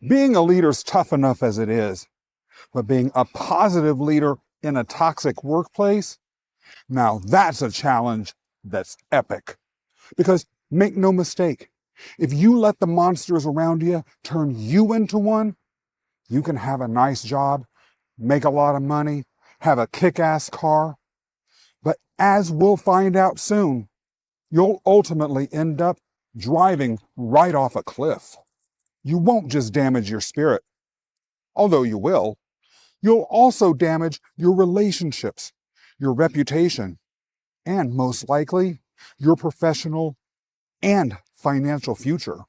Being a leader is tough enough as it is, but being a positive leader in a toxic workplace, now that's a challenge that's epic. Because make no mistake, if you let the monsters around you turn you into one, you can have a nice job, make a lot of money, have a kick-ass car, but as we'll find out soon, you'll ultimately end up driving right off a cliff. You won't just damage your spirit, although you will. You'll also damage your relationships, your reputation, and most likely, your professional and financial future.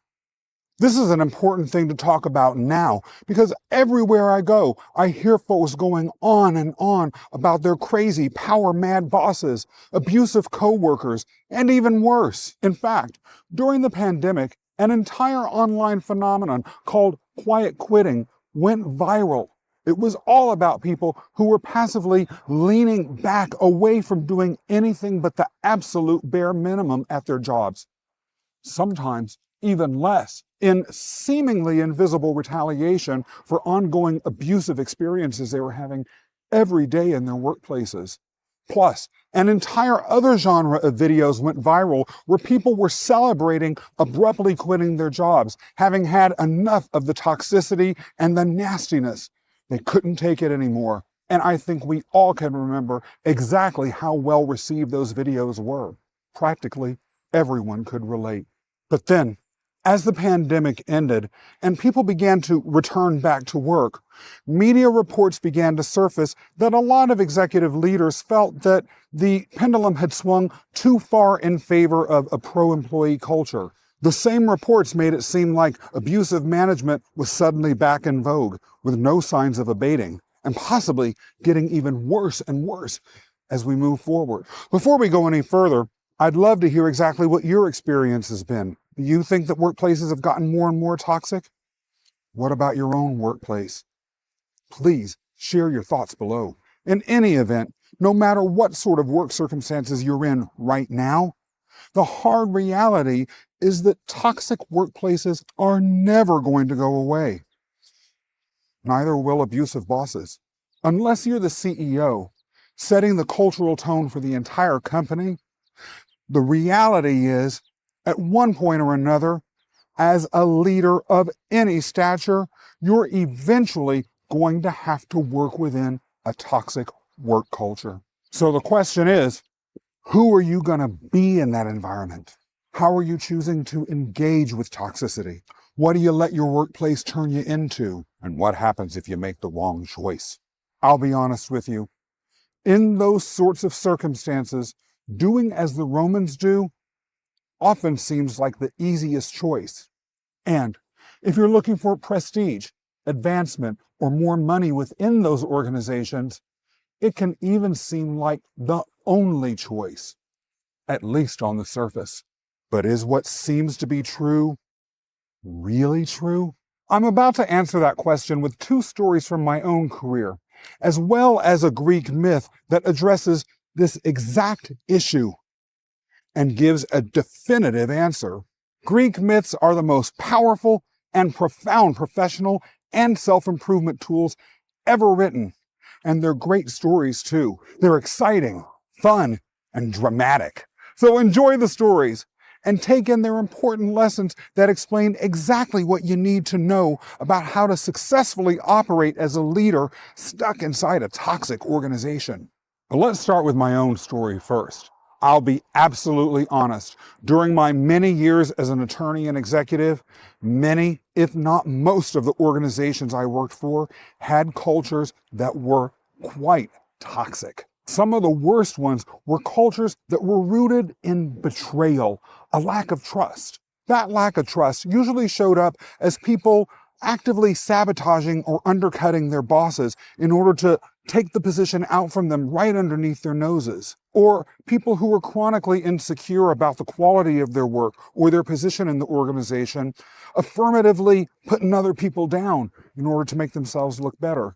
This is an important thing to talk about now because everywhere I go, I hear folks going on and on about their crazy, power-mad bosses, abusive coworkers, and even worse. In fact, during the pandemic, an entire online phenomenon called quiet quitting went viral. It was all about people who were passively leaning back away from doing anything but the absolute bare minimum at their jobs. Sometimes even less, in seemingly invisible retaliation for ongoing abusive experiences they were having every day in their workplaces. Plus, an entire other genre of videos went viral where people were celebrating abruptly quitting their jobs, having had enough of the toxicity and the nastiness. They couldn't take it anymore. And I think we all can remember exactly how well received those videos were. Practically everyone could relate. But then, as the pandemic ended and people began to return back to work, media reports began to surface that a lot of executive leaders felt that the pendulum had swung too far in favor of a pro-employee culture. The same reports made it seem like abusive management was suddenly back in vogue, with no signs of abating, and possibly getting even worse and worse as we move forward. Before we go any further, I'd love to hear exactly what your experience has been. Do you think that workplaces have gotten more and more toxic? What about your own workplace? Please share your thoughts below. In any event, no matter what sort of work circumstances you're in right now, the hard reality is that toxic workplaces are never going to go away. Neither will abusive bosses. Unless you're the CEO, setting the cultural tone for the entire company, the reality is, at one point or another, as a leader of any stature, you're eventually going to have to work within a toxic work culture. So the question is, who are you going to be in that environment? How are you choosing to engage with toxicity? What do you let your workplace turn you into? And what happens if you make the wrong choice? I'll be honest with you. In those sorts of circumstances, doing as the Romans do often seems like the easiest choice. And if you're looking for prestige, advancement, or more money within those organizations, it can even seem like the only choice, at least on the surface. But is what seems to be true really true? I'm about to answer that question with two stories from my own career, as well as a Greek myth that addresses this exact issue and gives a definitive answer. Greek myths are the most powerful and profound professional and self-improvement tools ever written. And they're great stories too. They're exciting, fun, and dramatic. So enjoy the stories and take in their important lessons that explain exactly what you need to know about how to successfully operate as a leader stuck inside a toxic organization. But let's start with my own story first. I'll be absolutely honest. During my many years as an attorney and executive, many, if not most of the organizations I worked for had cultures that were quite toxic. Some of the worst ones were cultures that were rooted in betrayal, a lack of trust. That lack of trust usually showed up as people actively sabotaging or undercutting their bosses in order to take the position out from them right underneath their noses. Or people who were chronically insecure about the quality of their work or their position in the organization, affirmatively putting other people down in order to make themselves look better.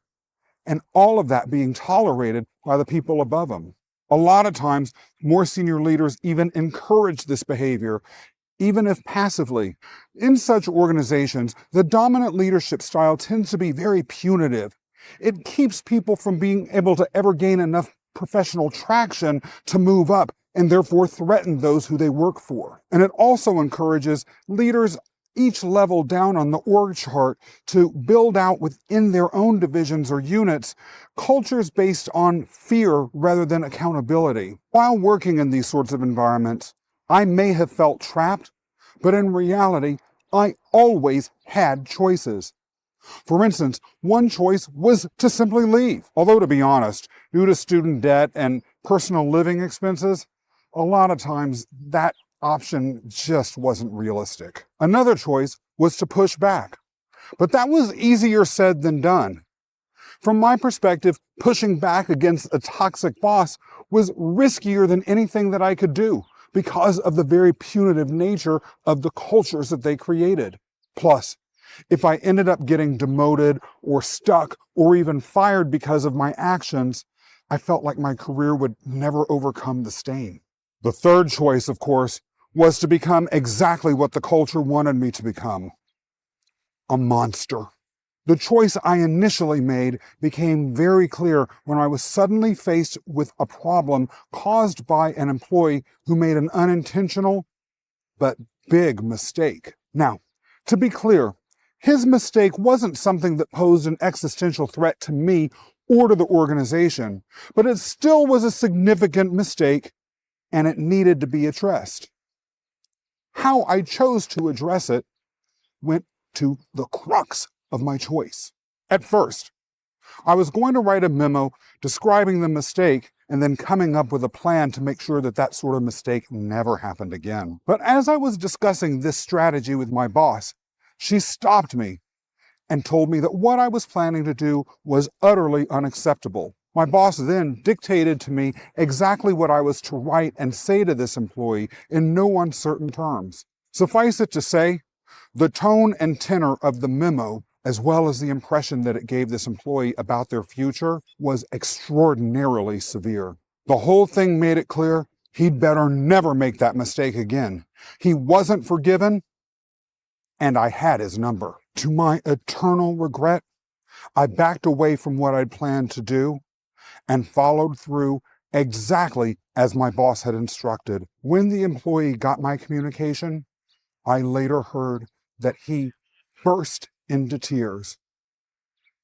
And all of that being tolerated by the people above them. A lot of times, more senior leaders even encourage this behavior even if passively. In such organizations, the dominant leadership style tends to be very punitive. It keeps people from being able to ever gain enough professional traction to move up and therefore threaten those who they work for. And it also encourages leaders each level down on the org chart to build out within their own divisions or units cultures based on fear rather than accountability. While working in these sorts of environments, I may have felt trapped, but in reality, I always had choices. For instance, one choice was to simply leave. Although, to be honest, due to student debt and personal living expenses, a lot of times that option just wasn't realistic. Another choice was to push back, but that was easier said than done. From my perspective, pushing back against a toxic boss was riskier than anything that I could do because of the very punitive nature of the cultures that they created. Plus, if I ended up getting demoted or stuck or even fired because of my actions, I felt like my career would never overcome the stain. The third choice, of course, was to become exactly what the culture wanted me to become: a monster. The choice I initially made became very clear when I was suddenly faced with a problem caused by an employee who made an unintentional but big mistake. Now, to be clear, his mistake wasn't something that posed an existential threat to me or to the organization, but it still was a significant mistake, and it needed to be addressed. How I chose to address it went to the crux of my choice. At first, I was going to write a memo describing the mistake and then coming up with a plan to make sure that that sort of mistake never happened again. But as I was discussing this strategy with my boss, she stopped me and told me that what I was planning to do was utterly unacceptable. My boss then dictated to me exactly what I was to write and say to this employee in no uncertain terms. Suffice it to say, the tone and tenor of the memo, as well as the impression that it gave this employee about their future, was extraordinarily severe. The whole thing made it clear he'd better never make that mistake again. He wasn't forgiven, and I had his number. To my eternal regret, I backed away from what I'd planned to do and followed through exactly as my boss had instructed. When the employee got my communication, I later heard that he burst into tears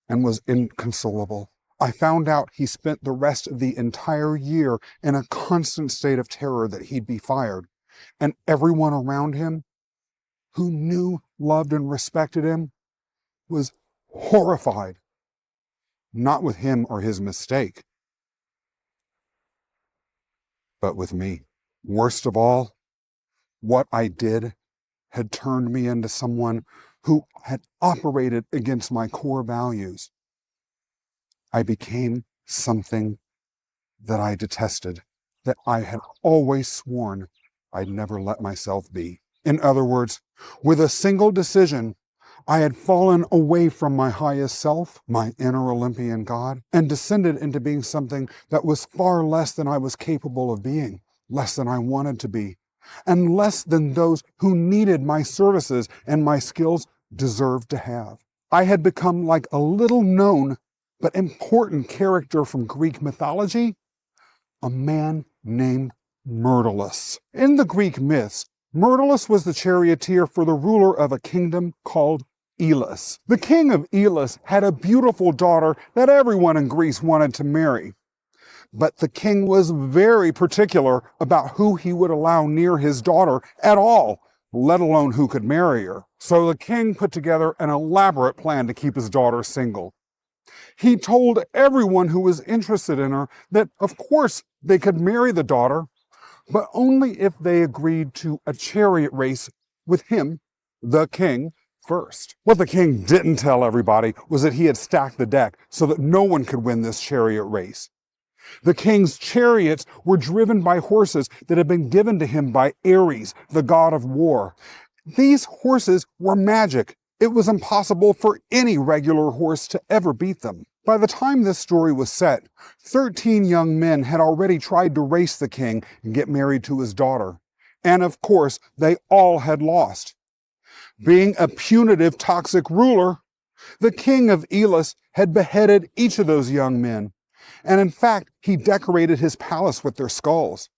and was inconsolable. I found out he spent the rest of the entire year in a constant state of terror that he'd be fired, and everyone around him who knew, loved, and respected him was horrified. Not with him or his mistake, but with me. Worst of all, what I did had turned me into someone who had operated against my core values. I became something that I detested, that I had always sworn I'd never let myself be. In other words, with a single decision, I had fallen away from my highest self, my inner Olympian God, and descended into being something that was far less than I was capable of being, less than I wanted to be, and less than those who needed my services and my skills deserved to have. I had become like a little known but important character from Greek mythology, a man named Myrtilus. In the Greek myths, Myrtilus was the charioteer for the ruler of a kingdom called 𝗧𝗓𝗓. The king of 𝗧𝗓𝗓 had a beautiful daughter that everyone in Greece wanted to marry. But the king was very particular about who he would allow near his daughter at all, let alone who could marry her. So the king put together an elaborate plan to keep his daughter single. He told everyone who was interested in her that, of course, they could marry the daughter, but only if they agreed to a chariot race with him, the king, first. What the king didn't tell everybody was that he had stacked the deck so that no one could win this chariot race. The king's chariots were driven by horses that had been given to him by Ares, the god of war. These horses were magic. It was impossible for any regular horse to ever beat them. By the time this story was set, 13 young men had already tried to race the king and get married to his daughter. And of course, they all had lost. Being a punitive, toxic ruler, the king of Elis had beheaded each of those young men. And in fact, he decorated his palace with their skulls.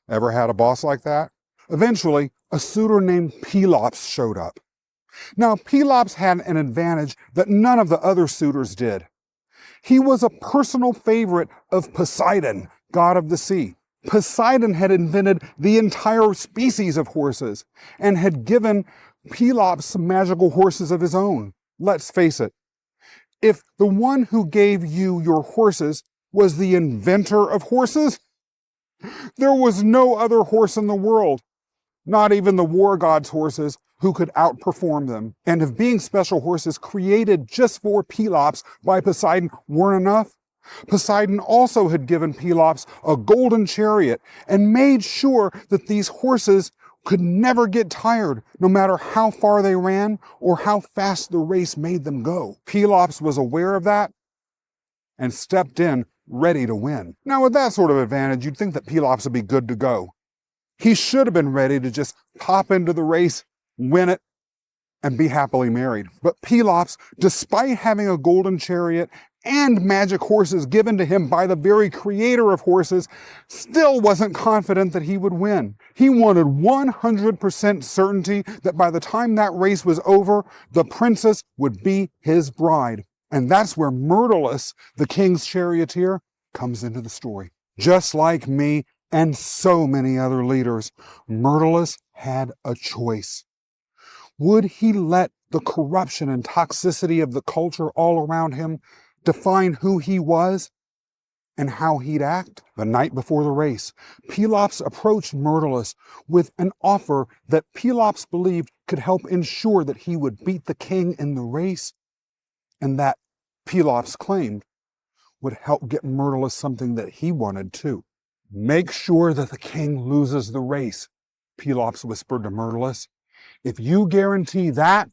Ever had a boss like that? Eventually, a suitor named Pelops showed up. Now, Pelops had an advantage that none of the other suitors did. He was a personal favorite of Poseidon, god of the sea. Poseidon had invented the entire species of horses and had given Pelops some magical horses of his own. Let's face it, if the one who gave you your horses was the inventor of horses, there was no other horse in the world, not even the war god's horses, who could outperform them. And if being special horses created just for Pelops by Poseidon weren't enough, Poseidon also had given Pelops a golden chariot and made sure that these horses could never get tired, no matter how far they ran or how fast the race made them go. Pelops was aware of that and stepped in ready to win. Now, with that sort of advantage, you'd think that Pelops would be good to go. He should have been ready to just pop into the race, win it, and be happily married. But Pelops, despite having a golden chariot and magic horses given to him by the very creator of horses, still wasn't confident that he would win. He wanted 100% certainty that by the time that race was over, the princess would be his bride. And that's where 𝗏𝗏, the king's charioteer, comes into the story. Just like me and so many other leaders, 𝗏𝗏 had a choice. Would he let the corruption and toxicity of the culture all around him define who he was and how he'd act? The night before the race, Pelops approached 𝗏𝗏 with an offer that Pelops believed could help ensure that he would beat the king in the race, and that Pelops claimed would help get 𝗏𝗏 something that he wanted too. Make sure that the king loses the race, Pelops whispered to 𝗏𝗏. If you guarantee that,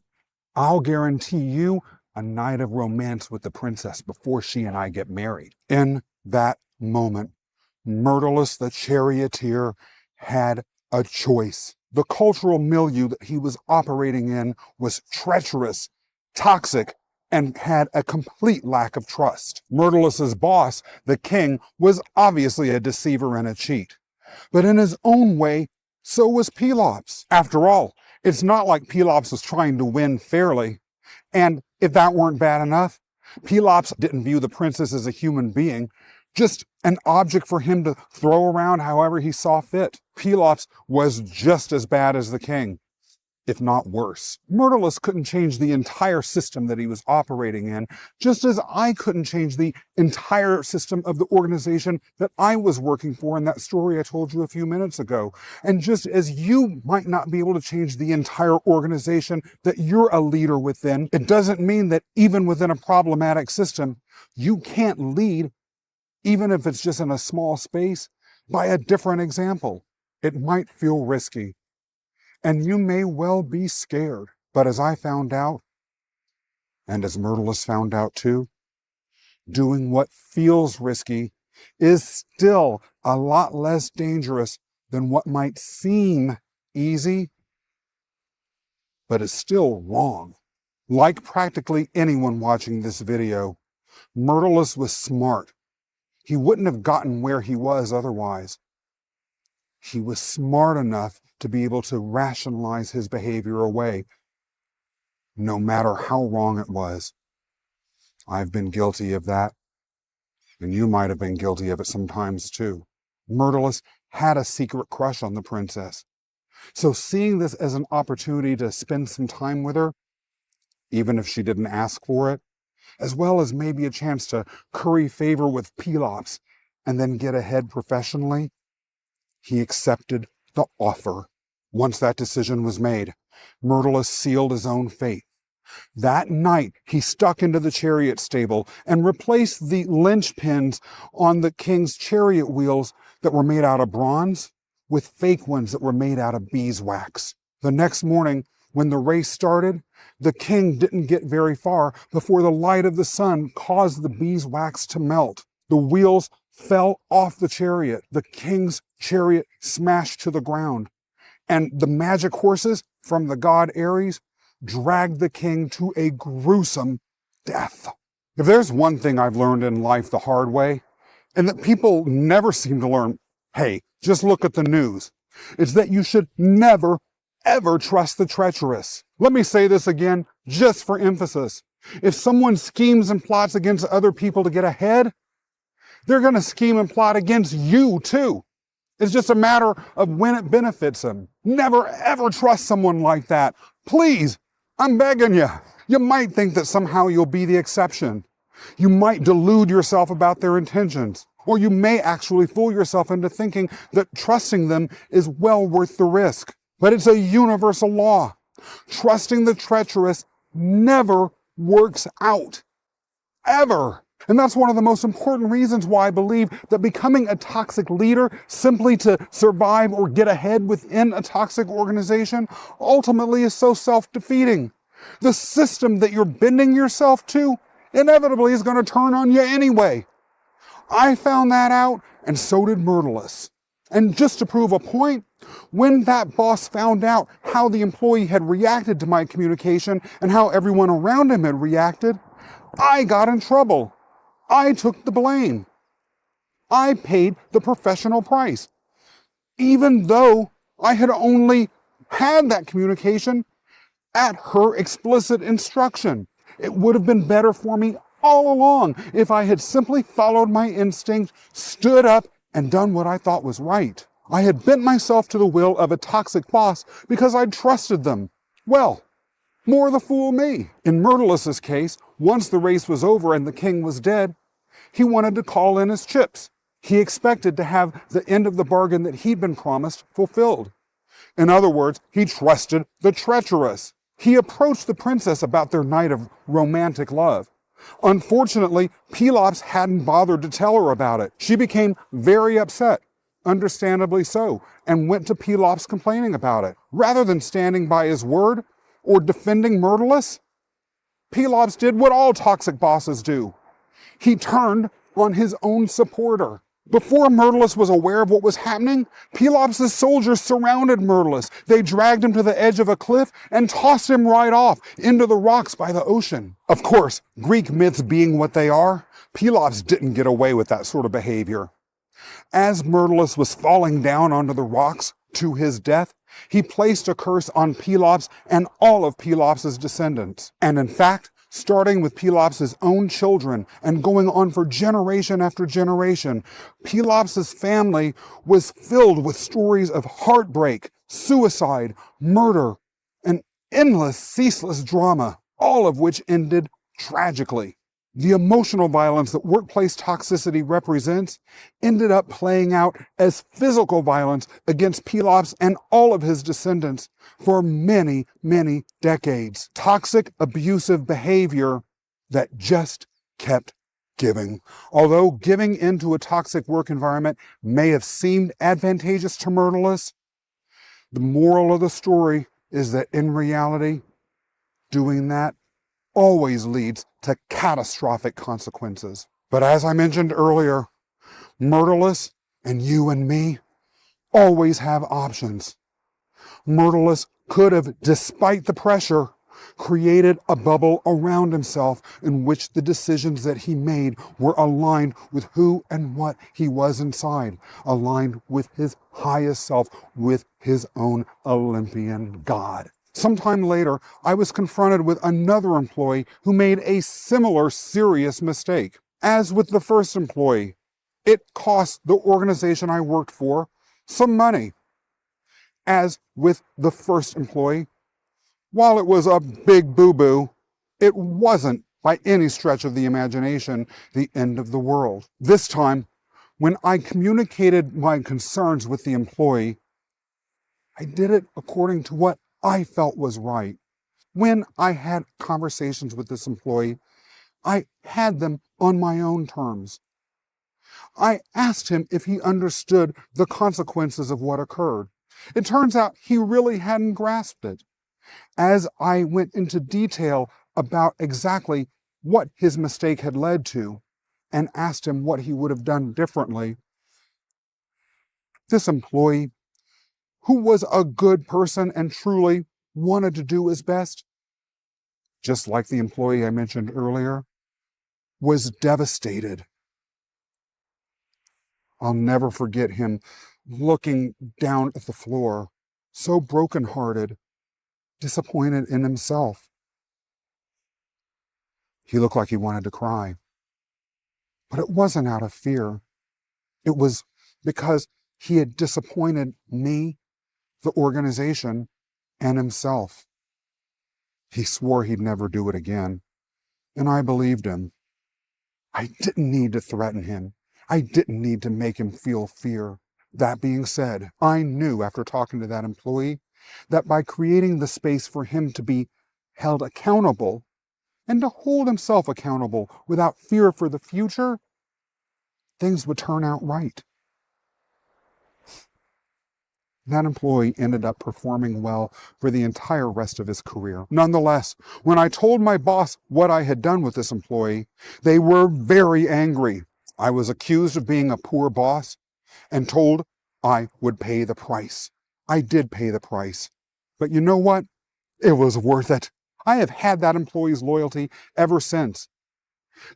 I'll guarantee you a night of romance with the princess before she and I get married. In that moment, 𝗏𝗏, the charioteer, had a choice. The cultural milieu that he was operating in was treacherous, toxic, and had a complete lack of trust. 𝗏𝗏's boss, the king, was obviously a deceiver and a cheat. But in his own way, so was Pelops. After all, it's not like Pelops was trying to win fairly. And if that weren't bad enough, Pelops didn't view the princess as a human being, just an object for him to throw around however he saw fit. Pelops was just as bad as the king, if not worse. 𝗏𝗏 couldn't change the entire system that he was operating in, just as I couldn't change the entire system of the organization that I was working for in that story I told you a few minutes ago. And just as you might not be able to change the entire organization that you're a leader within, it doesn't mean that even within a problematic system, you can't lead, even if it's just in a small space, by a different example. It might feel risky, and you may well be scared. But as I found out, and as 𝗏𝗏 found out too, doing what feels risky is still a lot less dangerous than what might seem easy, but is still wrong. Like practically anyone watching this video, 𝗏𝗏 was smart. He wouldn't have gotten where he was otherwise. He was smart enough to be able to rationalize his behavior away, no matter how wrong it was. I've been guilty of that, and you might have been guilty of it sometimes too. 𝗏𝗏 had a secret crush on the princess, so seeing this as an opportunity to spend some time with her, even if she didn't ask for it, as well as maybe a chance to curry favor with Pelops and then get ahead professionally, he accepted the offer. Once that decision was made, 𝗏𝗏 sealed his own fate. That night, he stuck into the chariot stable and replaced the linchpins on the king's chariot wheels that were made out of bronze with fake ones that were made out of beeswax. The next morning, when the race started, the king didn't get very far before the light of the sun caused the beeswax to melt. The wheels fell off the chariot. The king's chariot smashed to the ground, and the magic horses from the god Ares dragged the king to a gruesome death. If there's one thing I've learned in life the hard way, and that people never seem to learn, hey, just look at the news, it's that you should never, ever trust the treacherous. Let me say this again, just for emphasis. If someone schemes and plots against other people to get ahead, they're going to scheme and plot against you too. It's just a matter of when it benefits them. Never, ever trust someone like that. Please, I'm begging you. You might think that somehow you'll be the exception. You might delude yourself about their intentions, or you may actually fool yourself into thinking that trusting them is well worth the risk. But it's a universal law. Trusting the treacherous never works out. Ever. And that's one of the most important reasons why I believe that becoming a toxic leader simply to survive or get ahead within a toxic organization ultimately is so self-defeating. The system that you're bending yourself to inevitably is going to turn on you anyway. I found that out, and so did 𝗏𝗏𝗆. And just to prove a point, when that boss found out how the employee had reacted to my communication and how everyone around him had reacted, I got in trouble. I took the blame. I paid the professional price, even though I had only had that communication at her explicit instruction. It would have been better for me all along if I had simply followed my instinct, stood up, and done what I thought was right. I had bent myself to the will of a toxic boss because I trusted them. Well, more the fool me. In 𝗏𝗏𝗆's case, once the race was over and the king was dead, he wanted to call in his chips. He expected to have the end of the bargain that he'd been promised fulfilled. In other words, he trusted the treacherous. He approached the princess about their night of romantic love. Unfortunately, Pelops hadn't bothered to tell her about it. She became very upset, understandably so, and went to Pelops complaining about it. Rather than standing by his word or defending 𝗏𝗏𝗆, Pelops did what all toxic bosses do. He turned on his own supporter. Before 𝗏𝗏𝗆 was aware of what was happening, Pelops' soldiers surrounded 𝗏𝗏𝗆. They dragged him to the edge of a cliff and tossed him right off into the rocks by the ocean. Of course, Greek myths being what they are, Pelops didn't get away with that sort of behavior. As 𝗏𝗏𝗆 was falling down onto the rocks to his death, he placed a curse on Pelops and all of Pelops' descendants. And in fact, starting with Pelops' own children and going on for generation after generation, Pelops' family was filled with stories of heartbreak, suicide, murder, and endless, ceaseless drama, all of which ended tragically. The emotional violence that workplace toxicity represents ended up playing out as physical violence against Pelops and all of his descendants for many, many decades. Toxic, abusive behavior that just kept giving. Although giving into a toxic work environment may have seemed advantageous to 𝗏𝗏𝗆, the moral of the story is that in reality, doing that always leads to catastrophic consequences. But as I mentioned earlier, 𝗏𝗏𝗆 and you and me always have options. 𝗏𝗏𝗆 could have, despite the pressure, created a bubble around himself in which the decisions that he made were aligned with who and what he was inside, aligned with his highest self, with his own Olympian God. Sometime later, I was confronted with another employee who made a similar serious mistake. As with the first employee, it cost the organization I worked for some money. As with the first employee, while it was a big boo-boo, it wasn't, by any stretch of the imagination, the end of the world. This time, when I communicated my concerns with the employee, I did it according to what I felt was right. When I had conversations with this employee, I had them on my own terms. I asked him if he understood the consequences of what occurred. It turns out he really hadn't grasped it. As I went into detail about exactly what his mistake had led to and asked him what he would have done differently, this employee, who was a good person and truly wanted to do his best, just like the employee I mentioned earlier, was devastated. I'll never forget him looking down at the floor, so brokenhearted, disappointed in himself. He looked like he wanted to cry. But it wasn't out of fear. It was because he had disappointed me, the organization, and himself. He swore he'd never do it again, and I believed him. I didn't need to threaten him. I didn't need to make him feel fear. That being said, I knew after talking to that employee that by creating the space for him to be held accountable and to hold himself accountable without fear for the future, things would turn out right. That employee ended up performing well for the entire rest of his career. Nonetheless, when I told my boss what I had done with this employee, they were very angry. I was accused of being a poor boss and told I would pay the price. I did pay the price. But you know what? It was worth it. I have had that employee's loyalty ever since.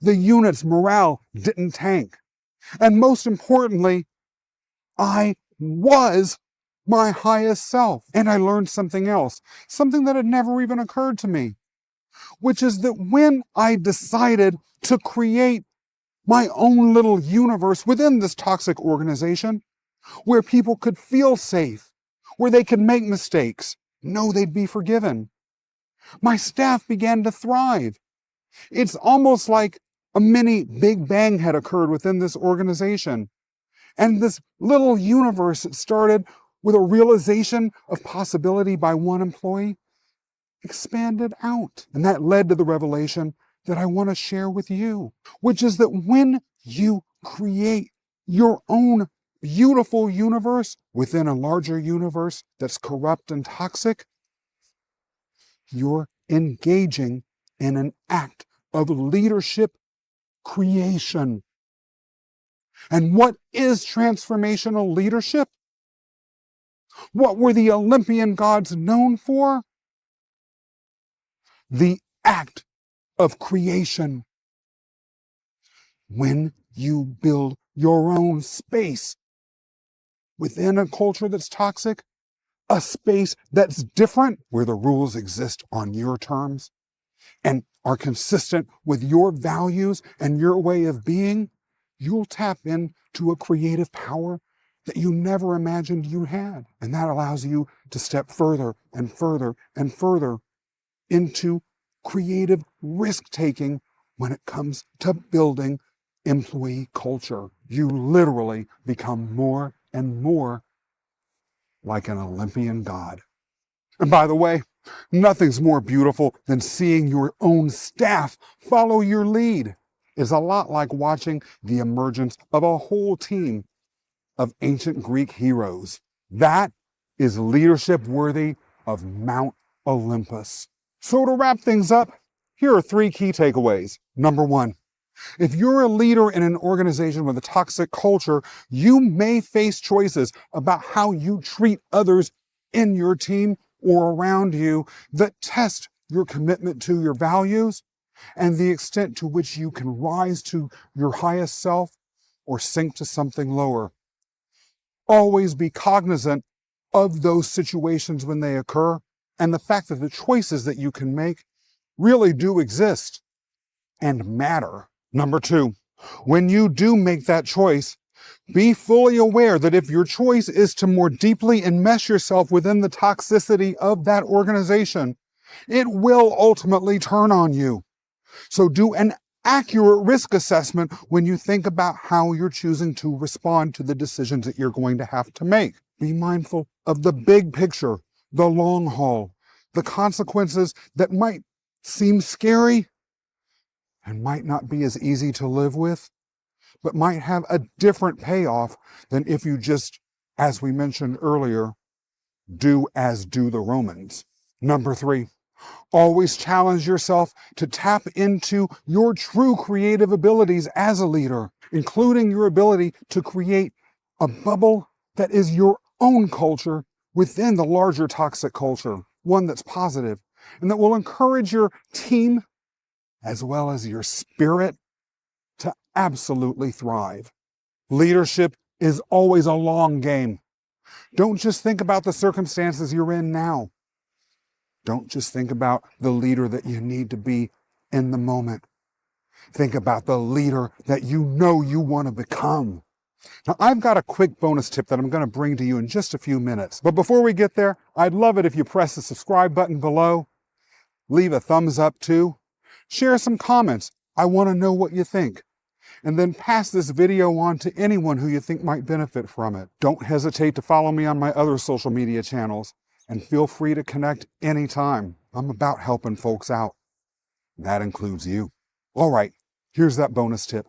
The unit's morale didn't tank. And most importantly, I was my highest self. And I learned something else, something that had never even occurred to me, which is that when I decided to create my own little universe within this toxic organization, where people could feel safe, where they could make mistakes, know they'd be forgiven, my staff began to thrive. It's almost like a mini Big Bang had occurred within this organization. And this little universe that started with a realization of possibility by one employee expanded out. And that led to the revelation that I want to share with you, which is that when you create your own beautiful universe within a larger universe that's corrupt and toxic, you're engaging in an act of leadership creation. And what is transformational leadership? What were the Olympian gods known for? The act of creation. When you build your own space within a culture that's toxic, a space that's different, where the rules exist on your terms and are consistent with your values and your way of being, you'll tap into a creative power that you never imagined you had. And that allows you to step further and further and further into creative risk-taking when it comes to building employee culture. You literally become more and more like an Olympian god. And by the way, nothing's more beautiful than seeing your own staff follow your lead. It's a lot like watching the emergence of a whole team of ancient Greek heroes. That is leadership worthy of Mount Olympus. So to wrap things up, here are 3 key takeaways. Number 1, if you're a leader in an organization with a toxic culture, you may face choices about how you treat others in your team or around you that test your commitment to your values and the extent to which you can rise to your highest self or sink to something lower. Always be cognizant of those situations when they occur and the fact that the choices that you can make really do exist and matter. Number 2, when you do make that choice, be fully aware that if your choice is to more deeply enmesh yourself within the toxicity of that organization, it will ultimately turn on you. So do an accurate risk assessment when you think about how you're choosing to respond to the decisions that you're going to have to make. Be mindful of the big picture, the long haul, the consequences that might seem scary and might not be as easy to live with, but might have a different payoff than if you just, as we mentioned earlier, do as do the Romans. Number 3, always challenge yourself to tap into your true creative abilities as a leader, including your ability to create a bubble that is your own culture within the larger toxic culture, one that's positive and that will encourage your team as well as your spirit to absolutely thrive. Leadership is always a long game. Don't just think about the circumstances you're in now. Don't just think about the leader that you need to be in the moment. Think about the leader that you know you want to become. Now, I've got a quick bonus tip that I'm going to bring to you in just a few minutes. But before we get there, I'd love it if you press the subscribe button below, leave a thumbs up too, share some comments. I want to know what you think. And then pass this video on to anyone who you think might benefit from it. Don't hesitate to follow me on my other social media channels, and feel free to connect anytime. I'm about helping folks out. That includes you. All right, here's that bonus tip.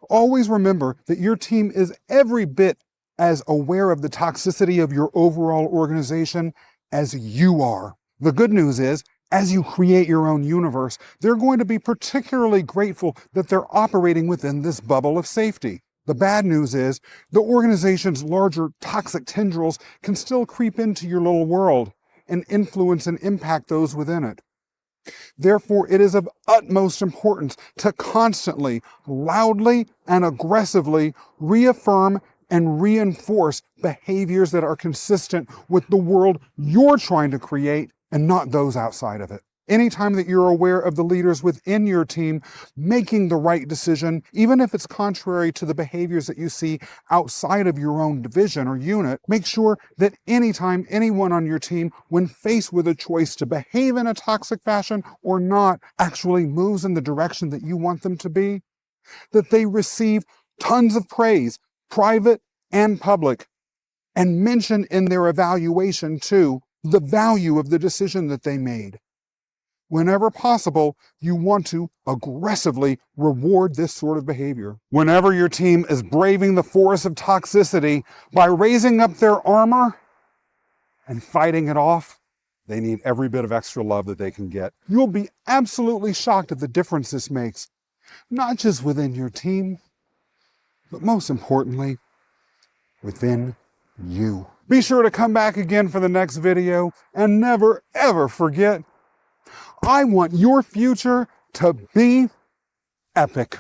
Always remember that your team is every bit as aware of the toxicity of your overall organization as you are. The good news is, as you create your own universe, they're going to be particularly grateful that they're operating within this bubble of safety. The bad news is, the organization's larger toxic tendrils can still creep into your little world and influence and impact those within it. Therefore, it is of utmost importance to constantly, loudly, and aggressively reaffirm and reinforce behaviors that are consistent with the world you're trying to create and not those outside of it. Anytime that you're aware of the leaders within your team making the right decision, even if it's contrary to the behaviors that you see outside of your own division or unit, make sure that anytime anyone on your team, when faced with a choice to behave in a toxic fashion or not, actually moves in the direction that you want them to be, that they receive tons of praise, private and public, and mention in their evaluation too the value of the decision that they made. Whenever possible, you want to aggressively reward this sort of behavior. Whenever your team is braving the force of toxicity by raising up their armor and fighting it off, they need every bit of extra love that they can get. You'll be absolutely shocked at the difference this makes, not just within your team, but most importantly, within you. Be sure to come back again for the next video, and never ever forget, I want your future to be epic.